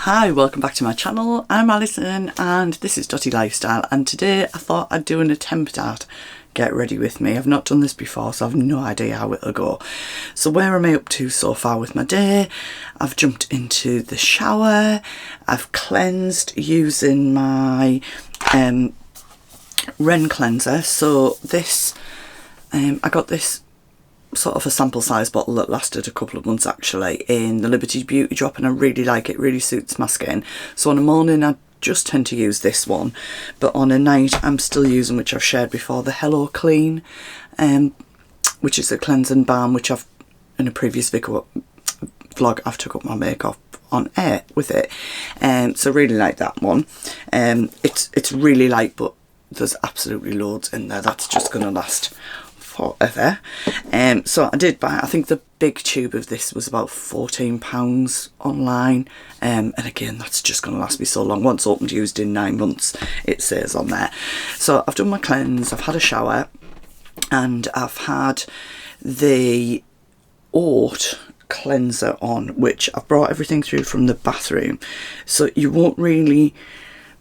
Hi, welcome back to my channel. I'm Alison and this is Dotty Lifestyle, and today I thought I'd do an attempt at get ready with me. I've not done this before, so I've no idea how it'll go. So where am I up to so far with my day? I've jumped into the shower, I've cleansed using my Ren cleanser. So this, I got this sort of a sample size bottle that lasted a couple of months actually in the Liberty Beauty Drop, and I really like it, really suits my skin. So on a morning I just tend to use this one, but on a night I'm still using, which I've shared before, the Hello Clean, which is a cleansing balm, which I've in a previous vlog I've took up my makeup on air with it, so really like that one. It's really light, but there's absolutely loads in there that's just gonna last forever. So I did buy, I think the big tube of this was about £14 online, and again that's just going to last me so long. Once opened, used in 9 months, it says on there. So I've done my cleanse, I've had a shower, and I've had the Oat cleanser on, which I've brought everything through from the bathroom, so you won't really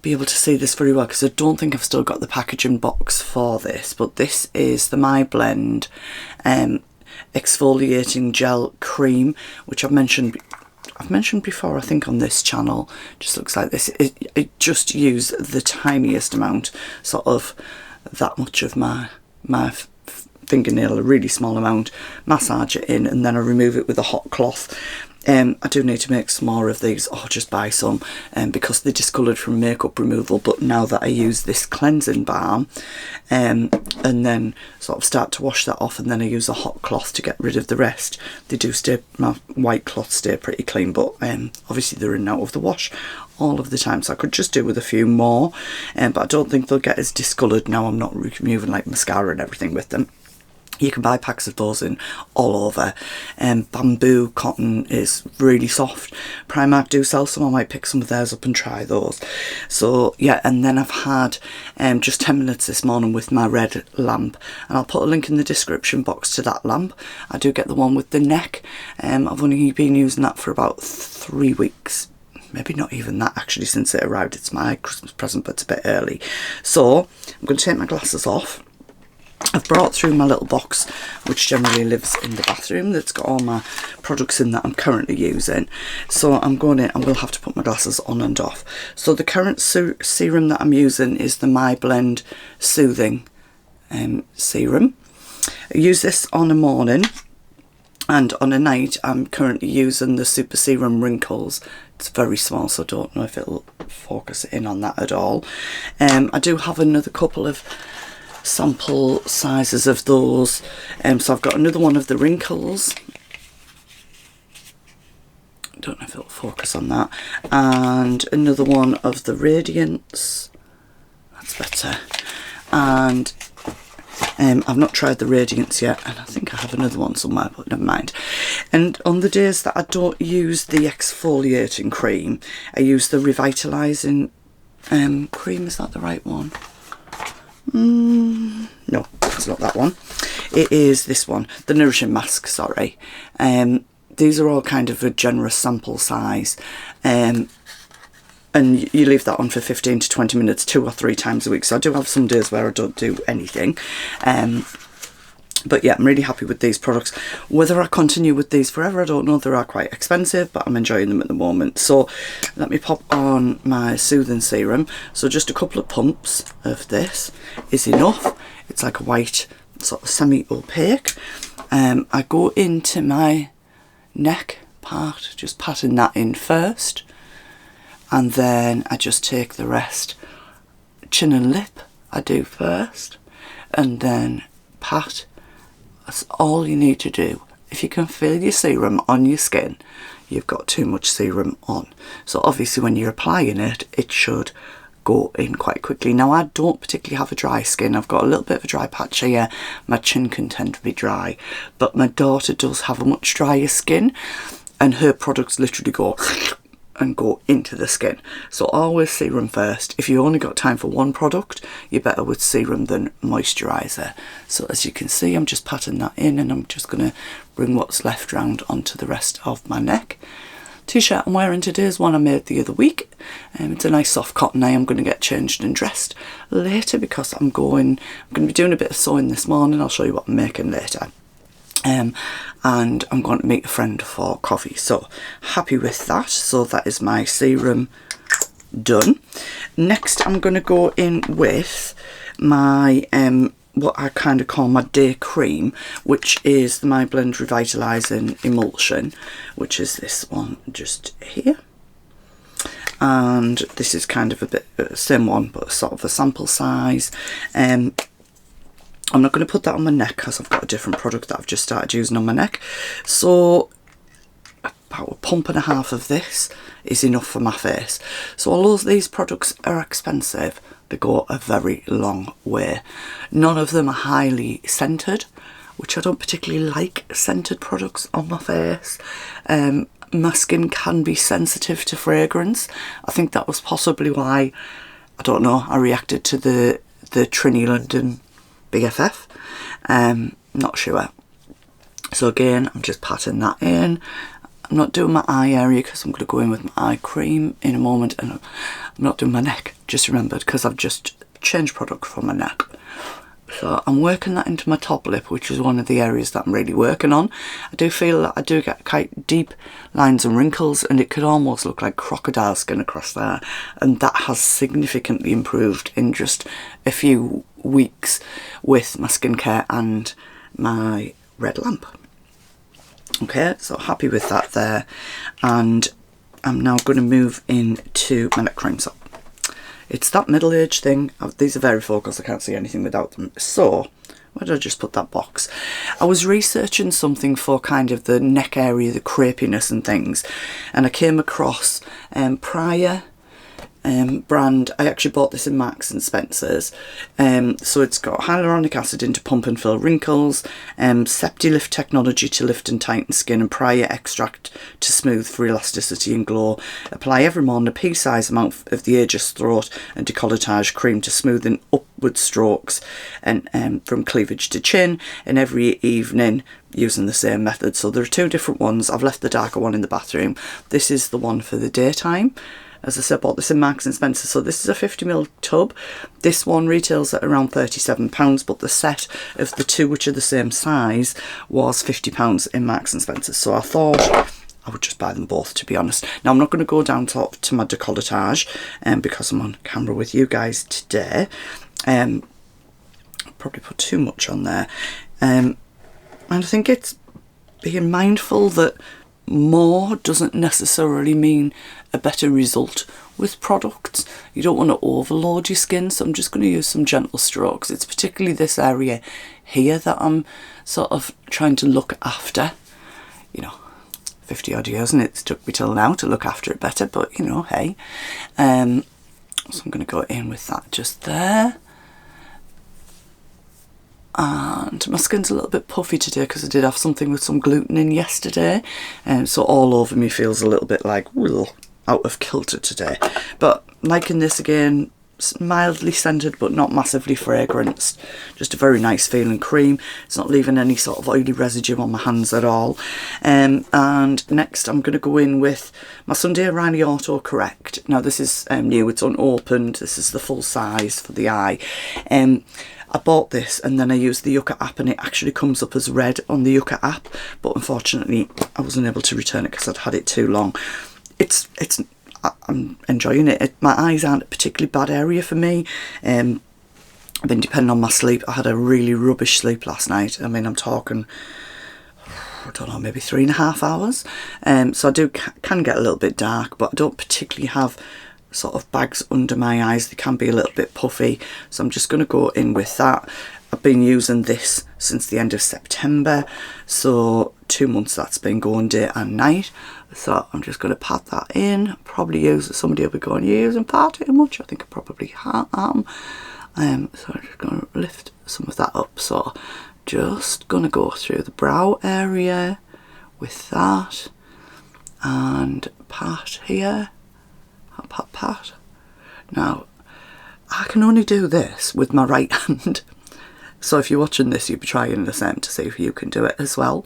be able to see this very well because I don't think I've still got the packaging box for this, but this is the My Blend exfoliating gel cream, which I've mentioned before I think on this channel. Just looks like this. It just use the tiniest amount, sort of that much of my fingernail, a really small amount, massage it in, and then I remove it with a hot cloth. I do need to make some more of these, or just buy some, because they're discoloured from makeup removal. But now that I use this cleansing balm, and then sort of start to wash that off, and then I use a hot cloth to get rid of the rest, they do stay, my white cloths stay pretty clean, but obviously they're in and out of the wash all of the time, so I could just do with a few more, but I don't think they'll get as discoloured now I'm not removing like mascara and everything with them. You can buy packs of those in all over. Bamboo cotton is really soft. Primark do sell some. I might pick some of theirs up and try those. So yeah, and then I've had just 10 minutes this morning with my red lamp, and I'll put a link in the description box to that lamp. I do get the one with the neck. I've only been using that for about 3 weeks. Maybe not even that actually since it arrived. It's my Christmas present, but it's a bit early. So I'm going to take my glasses off. I've brought through my little box, which generally lives in the bathroom, that's got all my products in that I'm currently using. So I'm going in, I will have to put my glasses on and off. So the current serum that I'm using is the My Blend Soothing Serum. I use this on a morning, and on a night I'm currently using the Super Serum Wrinkles. It's very small, so I don't know if it'll focus in on that at all. I do have another couple of sample sizes of those, so I've got another one of the Wrinkles. Don't know if it'll focus on that, and another one of the Radiance. That's better. And I've not tried the Radiance yet, and I think I have another one somewhere, but never mind. And on the days that I don't use the exfoliating cream, I use the revitalising cream. Is that the right one? No, it's not that one. It is this one, the Nourishing Mask, sorry. These are all kind of a generous sample size, and you leave that on for 15 to 20 minutes 2 or 3 times a week. So I do have some days where I don't do anything, but yeah, I'm really happy with these products. Whether I continue with these forever, I don't know. They are quite expensive, but I'm enjoying them at the moment. So let me pop on my soothing serum. So just a couple of pumps of this is enough. It's like a white, sort of semi-opaque. I go into my neck part, just patting that in first, and then I just take the rest. Chin and lip I do first, and then pat. That's all you need to do. If you can feel your serum on your skin, you've got too much serum on. So obviously when you're applying it, it should go in quite quickly. Now I don't particularly have a dry skin. I've got a little bit of a dry patch here. My chin can tend to be dry, but my daughter does have a much drier skin, and her products literally go and go into the skin. So always serum first. If you only got time for one product, you're better with serum than moisturiser. So as you can see, I'm just patting that in, and I'm just going to bring what's left round onto the rest of my neck. t-shirt I'm wearing today is one I made the other week. It's a nice soft cotton. I am going to get changed and dressed later because I'm going to be doing a bit of sewing this morning. I'll show you what I'm making later. And I'm going to meet a friend for coffee, so happy with that. So that is my serum done. Next I'm going to go in with my what I kind of call my day cream, which is the My Blend Revitalising Emulsion, which is this one just here. And this is kind of a bit same one, but sort of a sample size. I'm not going to put that on my neck because I've got a different product that I've just started using on my neck. So about a pump and a half of this is enough for my face. So although these products are expensive, they go a very long way. None of them are highly scented, which I don't particularly like scented products on my face. My skin can be sensitive to fragrance. I think that was possibly why, I don't know, I reacted to the Trinny London BFF. Not sure. So again, I'm just patting that in. I'm not doing my eye area because I'm going to go in with my eye cream in a moment, and I'm not doing my neck, just remembered, because I've just changed product for my neck. So I'm working that into my top lip, which is one of the areas that I'm really working on. I do feel that I do get quite deep lines and wrinkles, and it could almost look like crocodile skin across there, and that has significantly improved in just a few weeks with my skincare and my red lamp. Okay, so happy with that there, and I'm now going to move into my neck cream. So it's that middle-aged thing. These are very focused, I can't see anything without them. So where did I just put that box? I was researching something for kind of the neck area, the crepiness and things, and I came across Prior brand. I actually bought this in Marks and Spencer's. So it's got hyaluronic acid into pump and fill wrinkles, Septilift technology to lift and tighten skin, and Prior extract to smooth for elasticity and glow. Apply every morning a pea-sized amount of the Aegis throat and decolletage cream to smoothen upward strokes and from cleavage to chin, and every evening using the same method. So there are two different ones. I've left the darker one in the bathroom. This is the one for the daytime. As I said, I bought this in Marks and Spencer. So this is a 50ml tub. This one retails at around £37, but the set of the two, which are the same size, was £50 in Marks and Spencer. So I thought I would just buy them both, to be honest. Now I'm not going to go down to my decolletage because I'm on camera with you guys today. I'll probably put too much on there. And I think it's being mindful that more doesn't necessarily mean a better result with products. You don't want to overload your skin, so I'm just going to use some gentle strokes. It's particularly this area here that I'm sort of trying to look after. You know, 50 odd years and it's took me till now to look after it better, but you know, hey. So I'm going to go in with that just there. And my skin's a little bit puffy today because I did have something with some gluten in yesterday, and so all over me feels a little bit like out of kilter today. But liking this again, mildly scented but not massively fragranced, just a very nice feeling cream. It's not leaving any sort of oily residue on my hands at all. And next I'm going to go in with my Sunday Riley Auto Correct. Now this is new, it's unopened, this is the full size for the eye. I bought this and then I used the Yucca app, and it actually comes up as red on the Yucca app, but unfortunately I wasn't able to return it because I'd had it too long. I'm enjoying it. My eyes aren't a particularly bad area for me. I've been depending on my sleep. I had a really rubbish sleep last night. I mean, I'm talking, I don't know, maybe 3.5 hours. So I can get a little bit dark, but I don't particularly have sort of bags under my eyes. They can be a little bit puffy, so I'm just going to go in with that. I've been using this since the end of September, so 2 months that's been going day and night. So I'm just going to pat that in. Probably use, somebody will be going, you're using far too much. I think I probably am. So I'm just going to lift some of that up. So just going to go through the brow area with that and pat here. Pat. Now I can only do this with my right hand, so if you're watching this you'll be trying the same to see if you can do it as well.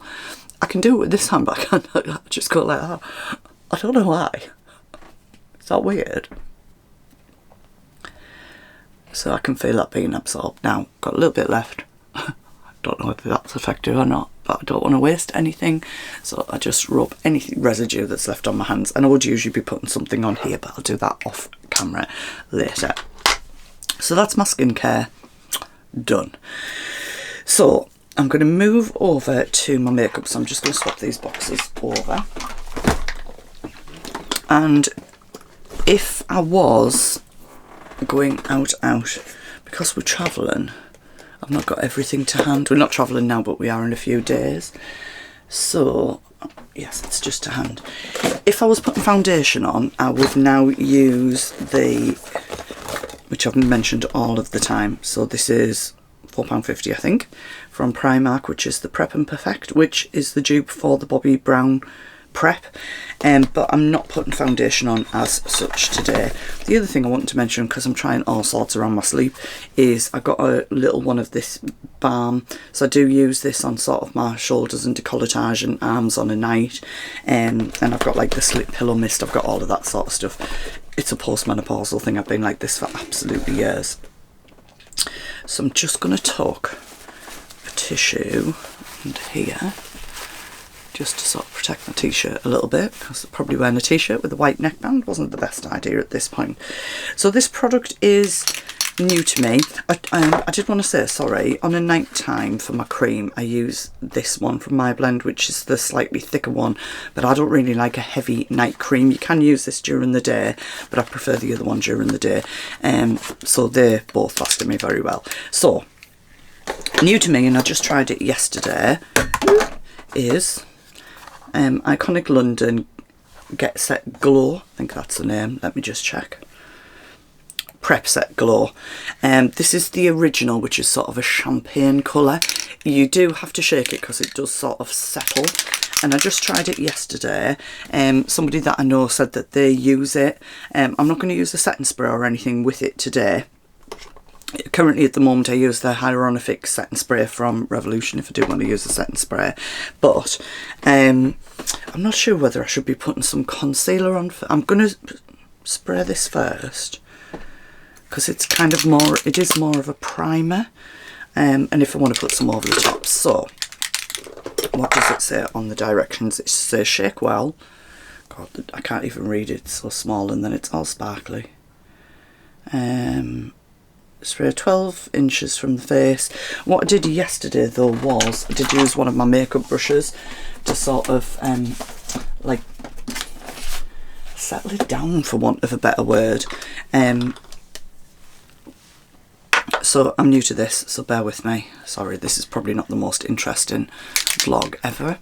I can do it with this hand, but I can't just go like that I don't know why. Is that weird? So I can feel that being absorbed. Now, got a little bit left. Don't know whether that's effective or not, but I don't want to waste anything, so I just rub any residue that's left on my hands. And I would usually be putting something on here, but I'll do that off camera later. So that's my skincare done. So I'm going to move over to my makeup, so I'm just going to swap these boxes over. And if I was going out, because we're travelling, I've not got everything to hand. We're not travelling now, but we are in a few days. So, yes, it's just to hand. If I was putting foundation on, I would now use the, which I've mentioned all of the time. So this is £4.50, I think, from Primark, which is the Prep and Perfect, which is the dupe for the Bobbi Brown Prep. But I'm not putting foundation on as such today. The other thing I wanted to mention, because I'm trying all sorts around my sleep, is I got a little one of this balm. So I do use this on sort of my shoulders and decolletage and arms on a night. And I've got like the slip pillow mist. I've got all of that sort of stuff. It's a postmenopausal thing. I've been like this for absolutely years. So I'm just going to tuck a tissue into here, just to sort of protect my t-shirt a little bit, because probably wearing a t-shirt with a white neckband wasn't the best idea at this point. So this product is new to me. I did want to say, sorry, on a night time for my cream I use this one from My Blend, which is the slightly thicker one, but I don't really like a heavy night cream. You can use this during the day, but I prefer the other one during the day. So they both lasted me very well. So new to me, and I just tried it yesterday, is Iconic London Get Set Glow. I think that's the name. Let me just check. Prep Set Glow. This is the original, which is sort of a champagne colour. You do have to shake it because it does sort of settle. And I just tried it yesterday. Somebody that I know said that they use it. I'm not going to use a setting spray or anything with it today. Currently at the moment I use the Hyaluronic setting spray from Revolution if I do want to use a setting spray, but I'm not sure whether I should be putting some concealer on. I'm going to spray this first because it's kind of more, it is more of a primer, and if I want to put some over the top. So what does it say on the directions? It says shake well. God, I can't even read it, it's so small, and then it's all sparkly. Spray 12 inches from the face. What I did yesterday though was I did use one of my makeup brushes to sort of like settle it down, for want of a better word. So I'm new to this, so bear with me. Sorry, this is probably not the most interesting vlog ever.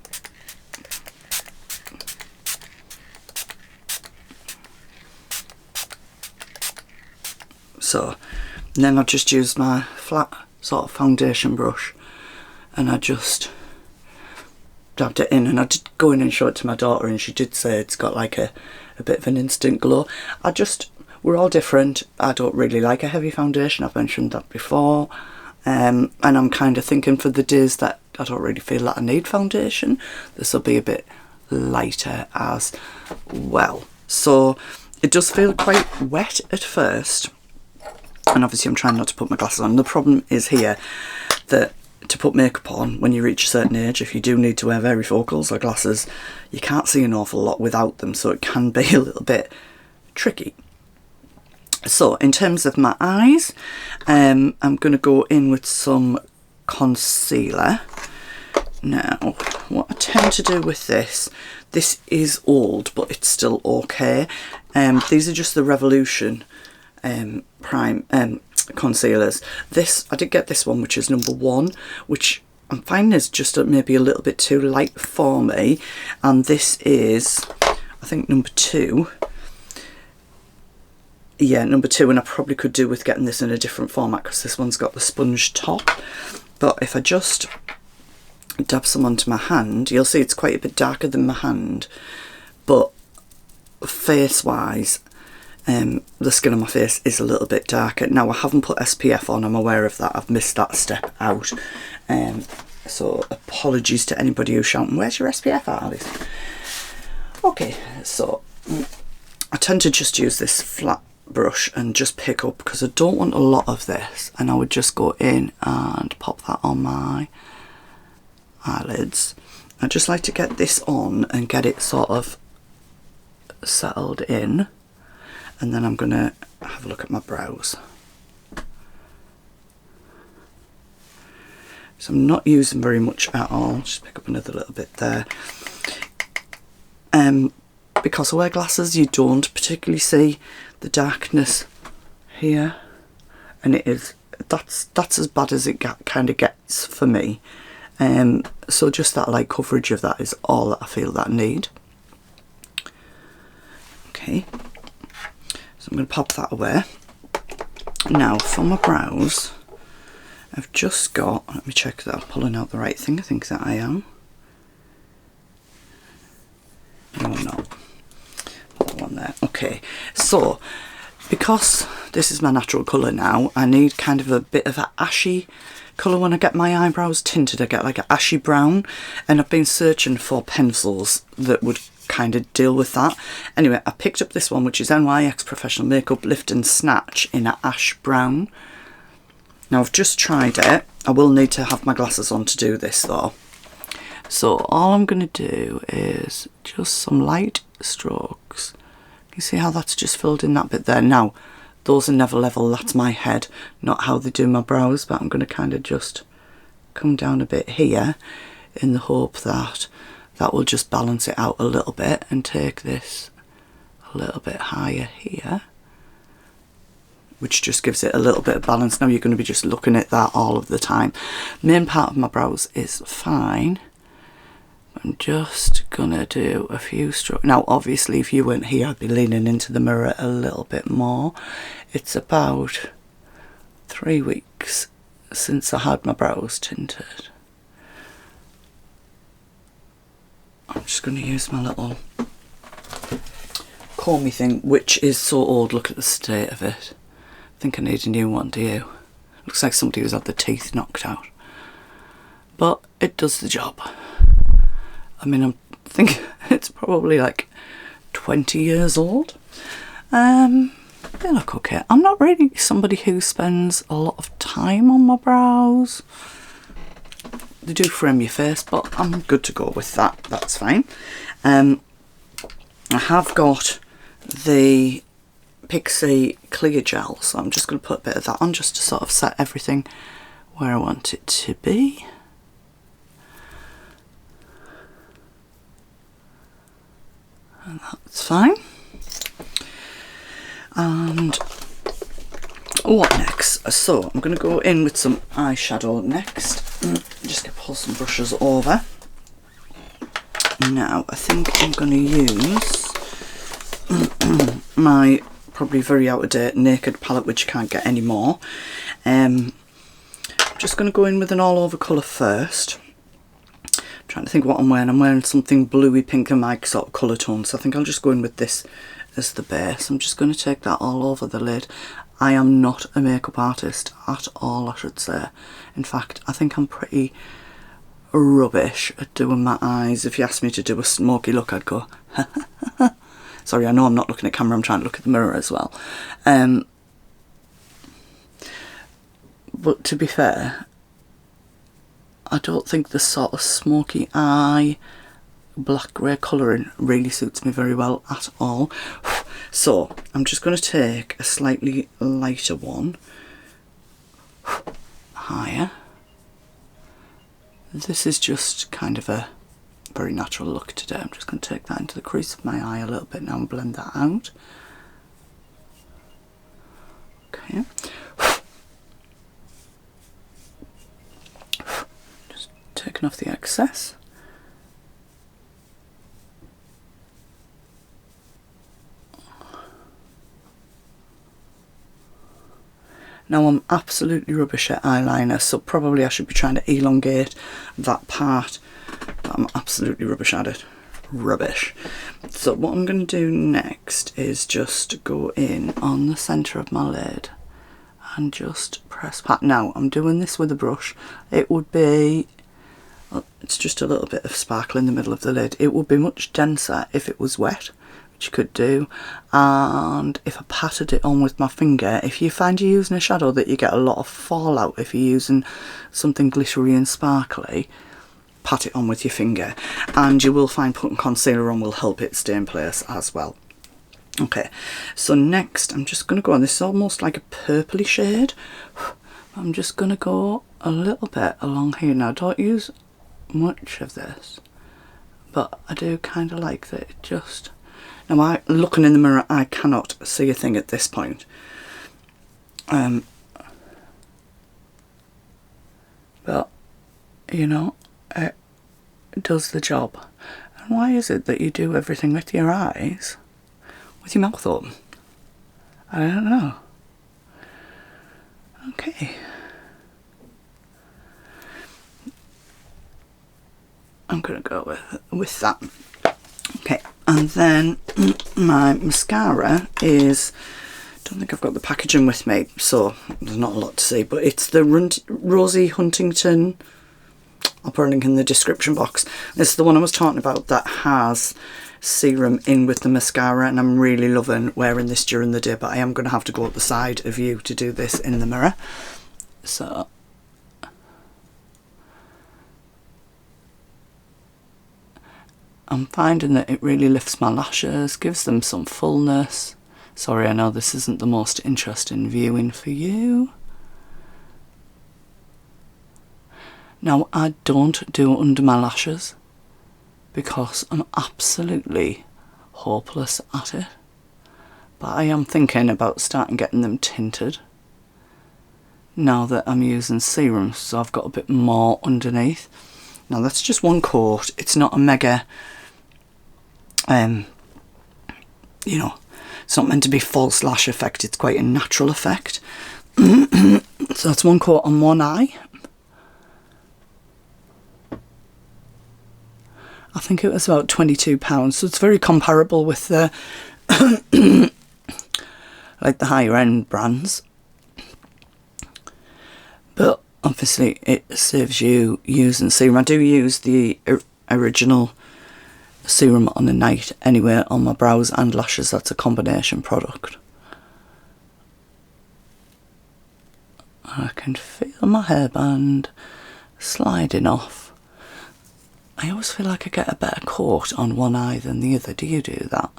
So and then I just used my flat sort of foundation brush and I just dabbed it in, and I did go in and show it to my daughter, and she did say it's got like a bit of an instant glow. We're all different. I don't really like a heavy foundation, I've mentioned that before, and I'm kind of thinking for the days that I don't really feel that I need foundation, this will be a bit lighter as well. So it does feel quite wet at first. And obviously I'm trying not to put my glasses on. The problem is here that to put makeup on when you reach a certain age, if you do need to wear varifocals or glasses, you can't see an awful lot without them, so it can be a little bit tricky. So in terms of my eyes, I'm going to go in with some concealer. Now, what I tend to do with this is old, but it's still okay. These are just the Revolution prime concealers. This, I did get this one, which is number 1, which I'm finding is just maybe a little bit too light for me, and this is, I think, number 2. Yeah, number 2, and I probably could do with getting this in a different format because this one's got the sponge top. But if I just dab some onto my hand, you'll see it's quite a bit darker than my hand, but face wise, the skin on my face is a little bit darker. Now I haven't put SPF on, I'm aware of that, I've missed that step out, so apologies to anybody who's shouting, where's your SPF at, Alice? Okay, so I tend to just use this flat brush and just pick up, because I don't want a lot of this, and I would just go in and pop that on my eyelids. I just like to get this on and get it sort of settled in, and then I'm going to have a look at my brows. So I'm not using very much at all, just pick up another little bit there. Because I wear glasses, you don't particularly see the darkness here, and that's as bad as it kind of gets for me. So just that light coverage of that is all that I feel that I need. Okay, so I'm going to pop that away. Now for my brows, I've just got, let me check that I'm pulling out the right thing. I think that I am. No, I'm not. That one there. Okay, so because this is my natural colour now, I need kind of a bit of an ashy colour when I get my eyebrows tinted. I get like an ashy brown, and I've been searching for pencils that would kind of deal with that. Anyway, I picked up this one, which is NYX Professional Makeup Lift and Snatch in an ash brown. Now I've just tried it. I will need to have my glasses on to do this though. So all I'm going to do is just some light strokes. You see how that's just filled in that bit there? Now, those are never level, that's my head, not how they do my brows, but I'm going to kind of just come down a bit here in the hope that that will just balance it out a little bit, and take this a little bit higher here, which just gives it a little bit of balance. Now you're going to be just looking at that all of the time. Main part of my brows is fine. I'm just gonna do a few strokes. Now obviously if you weren't here, I'd be leaning into the mirror a little bit more. It's about 3 weeks since I had my brows tinted. I'm just going to use my little comb-y thing, which is so old. Look at the state of it. I think I need a new one, do you? Looks like somebody who's had the teeth knocked out. But it does the job. I mean, I think it's probably like 20 years old. They look okay. I'm not really somebody who spends a lot of time on my brows. They do frame your face, but I'm good to go with that. That's fine. I have got the Pixi Clear Gel, so I'm just going to put a bit of that on just to sort of set everything where I want it to be. And that's fine. And what next? So I'm going to go in with some eyeshadow next. Just going to pull some brushes over. Now I think I'm going to use my probably very out of date Naked palette, which you can't get anymore. I'm just going to go in with an all over colour first. Trying to think what I'm wearing. I'm wearing something bluey pink and my sort of colour tone, so I think I'll just go in with this as the base. I'm just going to take that all over the lid. I am not a makeup artist at all, I should say. In fact, I think I'm pretty rubbish at doing my eyes. If you asked me to do a smoky look, I'd go sorry, I know I'm not looking at camera, I'm trying to look at the mirror as well. But to be fair, I don't think the sort of smoky eye, black grey colouring really suits me very well at all. So I'm just going to take a slightly lighter one, higher. This is just kind of a very natural look today. I'm just going to take that into the crease of my eye a little bit now and blend that out. Okay. Taking off the excess. Now I'm absolutely rubbish at eyeliner, so probably I should be trying to elongate that part, but I'm absolutely rubbish at it. Rubbish. So what I'm going to do next is just go in on the centre of my lid and just press pat. Now I'm doing this with a brush. It would be it's just a little bit of sparkle in the middle of the lid. It would be much denser if it was wet, which you could do, and if I patted it on with my finger. If you find you're using a shadow that you get a lot of fallout if you're using something glittery and sparkly, pat it on with your finger, and you will find putting concealer on will help it stay in place as well. Okay, so next I'm just going to go on, this is almost like a purpley shade. I'm just going to go a little bit along here. Now, don't use much of this, but I do kind of like that it just... Now, looking in the mirror, I cannot see a thing at this point. But, you know, it does the job. And why is it that you do everything with your eyes with your mouth open? I don't know. Okay. I'm going to go with that. Okay, and then my mascara is... I don't think I've got the packaging with me, so there's not a lot to see, but it's the Rosie Huntington. I'll put a link in the description box. This is the one I was talking about that has serum in with the mascara, and I'm really loving wearing this during the day, but I am going to have to go up the side of you to do this in the mirror. So I'm finding that it really lifts my lashes, gives them some fullness. Sorry, I know this isn't the most interesting viewing for you. Now, I don't do under my lashes because I'm absolutely hopeless at it. But I am thinking about starting getting them tinted now that I'm using serum, so I've got a bit more underneath. Now, that's just one coat. It's not a mega... you know, it's not meant to be false lash effect, it's quite a natural effect. So that's one coat on one eye. I think it was about £22, so it's very comparable with the like the higher end brands. But obviously it saves you using serum. I do use the original serum on the night anyway on my brows and lashes. That's a combination product. I can feel my hairband sliding off. I always feel like I get a better coat on one eye than the other. Do you do that?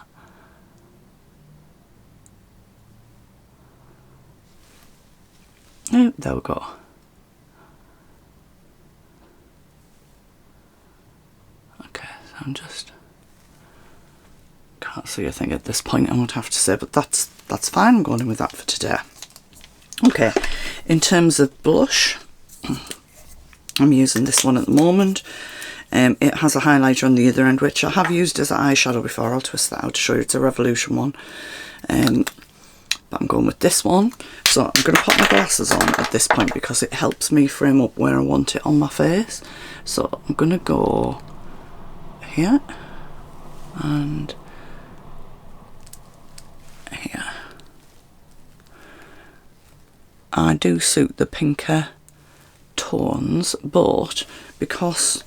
Oh, there we go. Okay, so I'm just... can't see a thing at this point, I won't have to say, but that's fine. I'm going in with that for today. Okay, in terms of blush, I'm using this one at the moment. It has a highlighter on the other end, which I have used as an eyeshadow before. I'll twist that out to show you. It's a Revolution one. But I'm going with this one. So I'm going to pop my glasses on at this point because it helps me frame up where I want it on my face. So I'm going to go here and here. I do suit the pinker tones, but because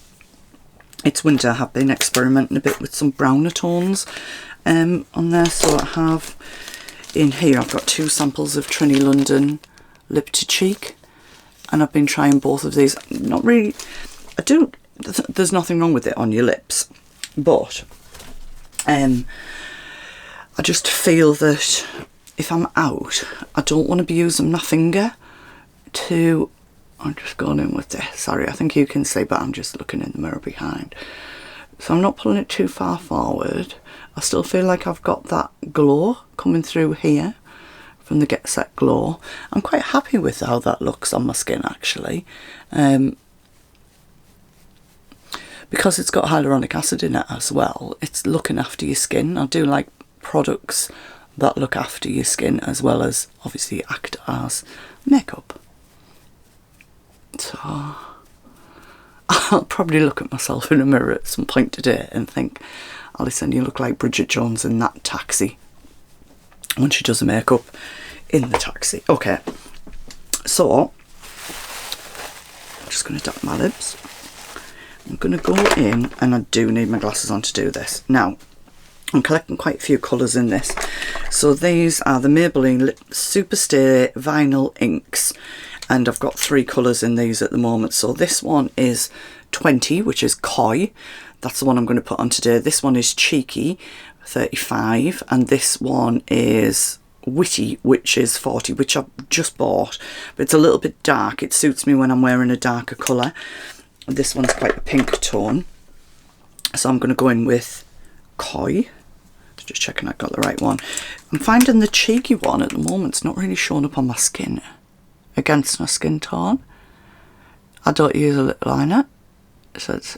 it's winter, I have been experimenting a bit with some browner tones on there. So I have in here, I've got 2 samples of Trini London Lip to Cheek, and I've been trying both of these. Not really, there's nothing wrong with it on your lips, but I just feel that if I'm out, I don't want to be using my finger to... I'm just going in with this. Sorry, I think you can see, but I'm just looking in the mirror behind. So I'm not pulling it too far forward. I still feel like I've got that glow coming through here from the Get Set Glow. I'm quite happy with how that looks on my skin, actually. Because it's got hyaluronic acid in it as well, it's looking after your skin. I do like products that look after your skin as well as obviously act as makeup. So I'll probably look at myself in a mirror at some point today and think, Alison, you look like Bridget Jones in that taxi when she does the makeup in the taxi. Okay, so I'm just going to dab my lips I'm going to go in, and I do need my glasses on to do this. Now, I'm collecting quite a few colours in this. So these are the Maybelline Lip Superstay Vinyl Inks, and I've got 3 colours in these at the moment. So this one is 20, which is Coy. That's the one I'm going to put on today. This one is Cheeky, 35, and this one is Witty, which is 40, which I've just bought, but it's a little bit dark. It suits me when I'm wearing a darker colour. This one's quite a pink tone, so I'm going to go in with Coy. Just checking I got the right one. I'm finding the Cheeky one at the moment, it's not really showing up on my skin against my skin tone. I don't use a lip liner, so it's...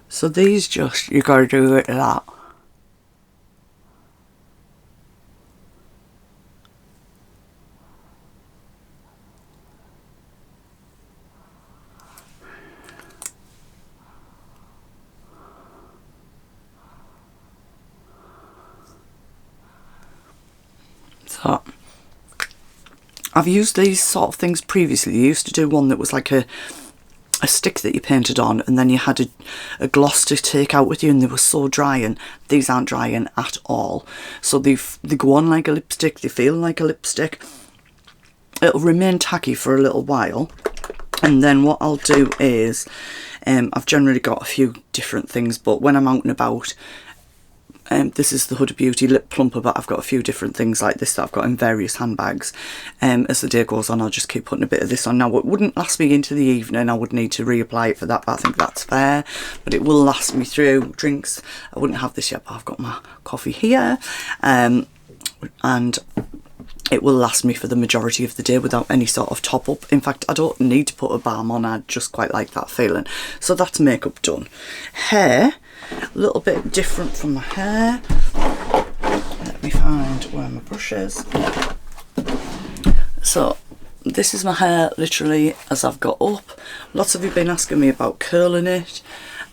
So these just, you gotta do it like that. So, I've used these sort of things previously. I used to do one that was like a stick that you painted on, and then you had a gloss to take out with you, and they were so drying. These aren't drying at all. So they go on like a lipstick, they feel like a lipstick. It'll remain tacky for a little while, and then what I'll do is, I've generally got a few different things, but when I'm out and about, this is the Huda Beauty Lip Plumper, but I've got a few different things like this that I've got in various handbags. As the day goes on, I'll just keep putting a bit of this on. Now, it wouldn't last me into the evening. I would need to reapply it for that, but I think that's fair. But it will last me through drinks. I wouldn't have this yet, but I've got my coffee here. And it will last me for the majority of the day without any sort of top up. In fact, I don't need to put a balm on. I just quite like that feeling. So that's makeup done. Hair. A little bit different from my hair. Let me find where my brush is. So this is my hair literally as I've got up. Lots of you have been asking me about curling it.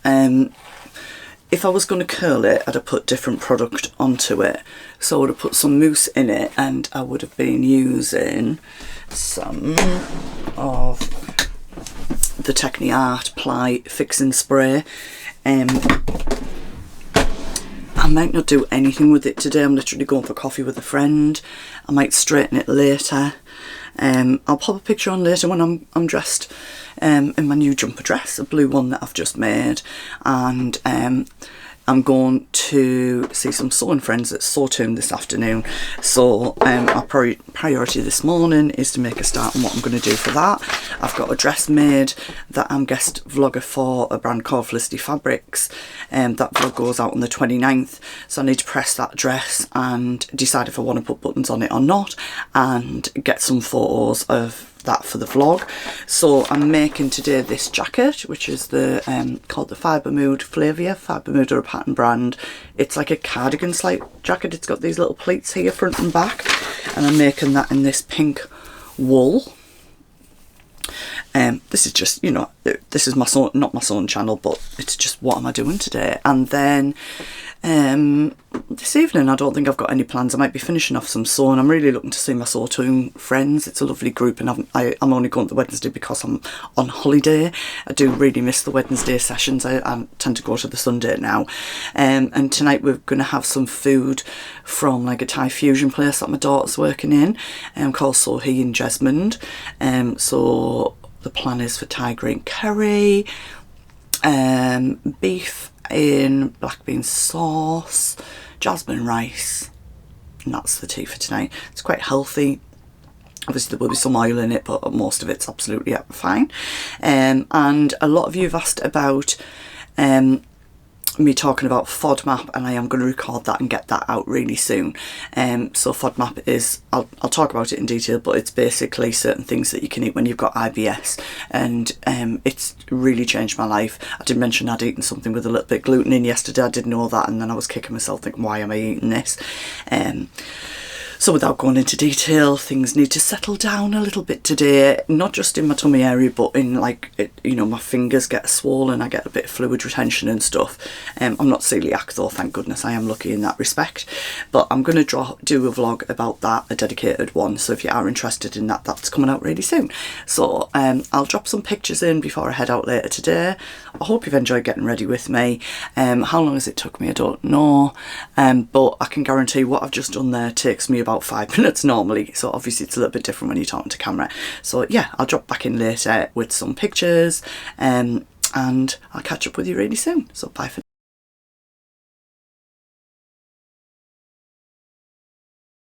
If I was going to curl it, I'd have put different product onto it. So I would have put some mousse in it, and I would have been using some of the Techniart Ply Fixing Spray. I might not do anything with it today. I'm literally going for coffee with a friend. I might straighten it later. I'll pop a picture on later when I'm dressed in my new jumper dress, a blue one that I've just made, and I'm going to see some sewing friends at Sawtoon this afternoon. So our priority this morning is to make a start on what I'm going to do for that. I've got a dress made that I'm guest vlogger for a brand called Felicity Fabrics. That vlog goes out on the 29th, so I need to press that dress and decide if I want to put buttons on it or not, and get some photos of that for the vlog. So I'm making today this jacket, which is the called the Fibre Mood Flavia. Fibre Mood are a pattern brand. It's like a cardigan like jacket. It's got these little pleats here front and back, and I'm making that in this pink wool. This is just, you know, this is my sew, not my sewing channel, but it's just what am I doing today. And then this evening I don't think I've got any plans. I might be finishing off some sewing. I'm really looking to see my Sawtoon friends. It's a lovely group, and I'm only going to the Wednesday because I'm on holiday. I do really miss the Wednesday sessions. I tend to go to the Sunday now. And tonight we're going to have some food from like a Thai fusion place that my daughter's working in, called Sohee in Jesmond. So the plan is for Thai green curry, beef in black bean sauce, jasmine rice, and that's the tea for tonight. It's quite healthy. Obviously there will be some oil in it, but most of it's absolutely fine. And a lot of you have asked about me talking about FODMAP, and I am going to record that and get that out really soon. So FODMAP is, I'll talk about it in detail, but it's basically certain things that you can eat when you've got IBS, and it's really changed my life. I did mention I'd eaten something with a little bit of gluten in yesterday. I didn't know that, and then I was kicking myself thinking, why am I eating this? So without going into detail, things need to settle down a little bit today, not just in my tummy area, but in like, you know, my fingers get swollen, I get a bit of fluid retention and stuff. I'm not celiac though, thank goodness, I am lucky in that respect. But I'm going to do a vlog about that, a dedicated one, so if you are interested in that, that's coming out really soon. So I'll drop some pictures in before I head out later today. I hope you've enjoyed getting ready with me. How long has it took me? I don't know, but I can guarantee what I've just done there takes me about 5 minutes normally, so obviously it's a little bit different when you're talking to camera. So yeah, I'll drop back in later with some pictures, and I'll catch up with you really soon. So bye for now.